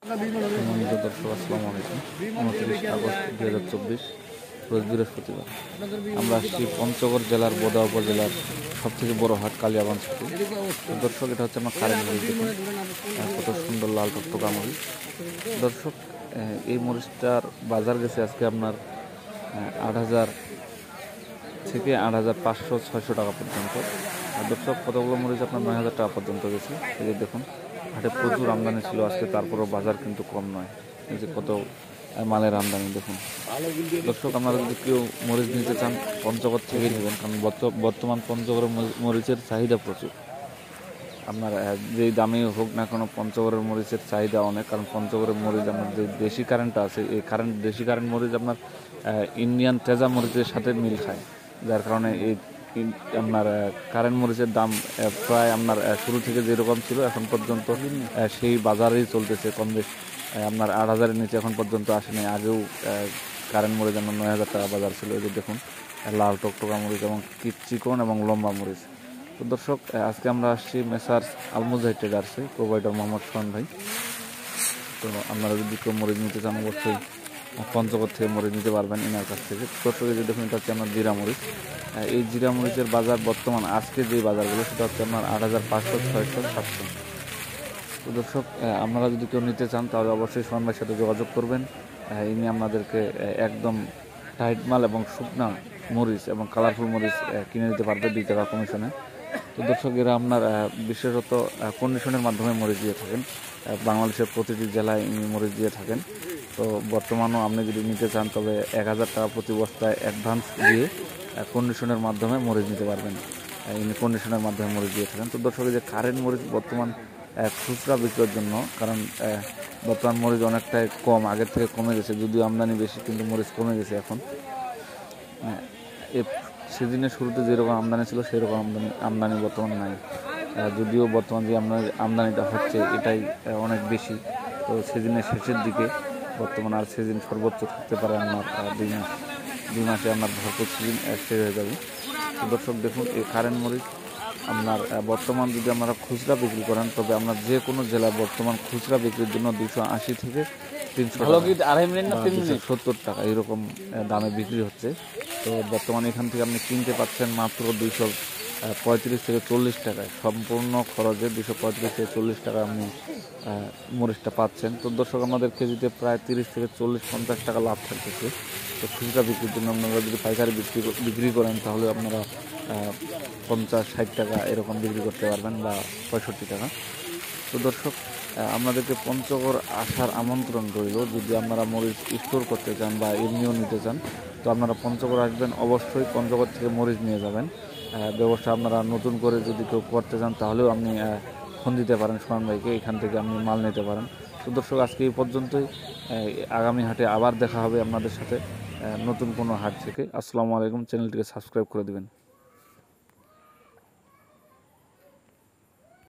সম্মানিত দর্শক, আসসালামু আলাইকুম। 29 আগস্ট 2024 রোজ বৃহস্পতিবার আমরা আসছি পঞ্চগড় জেলার বোদা উপজেলার সবথেকে বড় হাট কালিয়াগঞ্জ হাটে। দর্শক, এটা হচ্ছে আমার কারেন্ট মরিচ। দেখুন কত সুন্দর লাল টকটকা মরিচ। দর্শক, এই মরিচটার বাজার গেছে আজকে আপনার 8,000 থেকে 8,500-600 টাকা পর্যন্ত। আর দর্শক, কতগুলো মরিচ আপনার 9,000 টাকা পর্যন্ত গেছে। এই যে দেখুন, হাটে প্রচুর আমদানি ছিল আজকে, তারপরেও বাজার কিন্তু কম নয়। এই যে কত মালের আমদানি দেখুন। দর্শক, আপনারা যদি কেউ মরিচ নিতে চান পঞ্চগড় থেকেই নেবেন, কারণ বর্তমান পঞ্চগড়ের মরিচের চাহিদা প্রচুর। আপনার যেই দামে হোক না কোনো, পঞ্চগড়ের মরিচের চাহিদা অনেক। কারণ পঞ্চগড়ের মরিচ আপনার যে দেশি কারেন্টটা আছে, এই দেশি কারেন্ট মরিচ আপনার ইন্ডিয়ান তেজা মরিচের সাথে মিল খায়, যার কারণে এই আপনার কারেন্ট মরিচের দাম প্রায় আপনার শুরু থেকে যেরকম ছিল এখন পর্যন্ত সেই বাজারেই চলতেছে কম বেশ। আপনার 8,000-এর নিচে এখন পর্যন্ত আসেনি। আগেও কারেন্ট মরিচ আপনার 9,000 টাকা বাজার ছিল। এই যে দেখুন, লাল টকটকা মরিচ এবং চিকন এবং লম্বা মরিচ। তো দর্শক, আজকে আমরা আসছি মেসার্স আলমুজাহিদ ট্রেডার্সে, প্রোভাইডার মোহাম্মদ সোহান ভাই। তো আপনারা যদি কেউ মরিচ নিতে চান অবশ্যই পঞ্চগড় থেকে মরিচ নিতে পারবেন এনার কাছ থেকে। দর্শক, যে দেখুন, এটা হচ্ছে আপনার জিরা মরিচ। এই জিরা মরিচের বাজার বর্তমান আজকে যে বাজারগুলো, সেটা হচ্ছে আপনার 8,500, 600, 700। তো দর্শক, আপনারা যদি কেউ নিতে চান তাহলে অবশ্যই সোহান ভাইয়ের সাথে যোগাযোগ করবেন। ইনি আপনাদেরকে একদম টাইট মাল এবং শুকনা মরিচ এবং কালারফুল মরিচ কিনে দিতে পারবে 2 টাকা কমিশনে। তো দর্শক, এরা আপনার বিশেষত কন্ডিশনের মাধ্যমে মরিচ দিয়ে থাকেন। বাংলাদেশের প্রতিটি জেলায় ইনি মরিচ দিয়ে থাকেন। তো বর্তমানেও আপনি যদি নিতে চান তবে 1,000 টাকা প্রতি বস্তায় অ্যাডভান্স দিয়ে কন্ডিশনের মাধ্যমে মরিচ নিতে পারবেন। ইনি কন্ডিশনের মাধ্যমে মরিচ দিয়ে থাকেন। তো দর্শক, যে কারেন্ট মরিচ বর্তমান খুচরা বিক্রির জন্য, কারণ বর্তমান মরিচ অনেকটাই কম, আগের থেকে কমে গেছে, যদিও আমদানি বেশি কিন্তু মরিচ কমে গেছে এখন। সিজনের শুরুতে যেরকম আমদানি ছিল সেরকম আমদানি বর্তমান নাই। যদিও বর্তমান যে আমদানিটা হচ্ছে এটাই অনেক বেশি। তো সিজনের শেষের দিকে বর্তমান আর সিজন সর্বোচ্চ থাকতে পারে আপনার 2 মাসে আপনার ভরপুর সিজন শেষ হয়ে যাবে। তো দর্শক দেখুন, এই কারেন্ট মরিচ আপনার বর্তমান যদি আপনারা খুচরা বিক্রি করেন তবে আপনার যে কোনো জেলায় বর্তমান খুচরা বিক্রির জন্য 280 থেকে 370 টাকা এরকম দামে বিক্রি হচ্ছে। তো বর্তমানে এখান থেকে আপনি কিনতে পাচ্ছেন মাত্র 235 থেকে 40 টাকায়। সম্পূর্ণ খরচে 235 থেকে 40 টাকা আপনি মরিচটা পাচ্ছেন। তো দর্শক, আমাদের কেজিতে প্রায় 30 থেকে 40-50 টাকা লাভ থাকতেছে। তো খুচরা বিক্রির জন্য আপনারা যদি পাইকারি বিক্রি করেন তাহলে আপনারা 50-60 টাকা এরকম বিক্রি করতে পারবেন, বা 65 টাকা। তো দর্শক, আপনাদেরকে পঞ্চগড় আসার আমন্ত্রণ রইল। যদি আপনারা মরিচ স্টোর করতে চান বা এমনিও নিতে চান তো আপনারা পঞ্চগড় আসবেন, অবশ্যই পঞ্চগড় থেকে মরিচ নিয়ে যাবেন। ব্যবসা আপনারা নতুন করে যদি কেউ করতে চান তাহলেও আপনি ফোন দিতে পারেন সোহান ভাইকে, এখান থেকে আপনি মাল নিতে পারেন। তো দর্শক, আজকে এই পর্যন্তই। আগামী হাটে আবার দেখা হবে আপনাদের সাথে নতুন কোনো হাট থেকে। আসসালামু আলাইকুম। চ্যানেলটিকে সাবস্ক্রাইব করে দেবেন।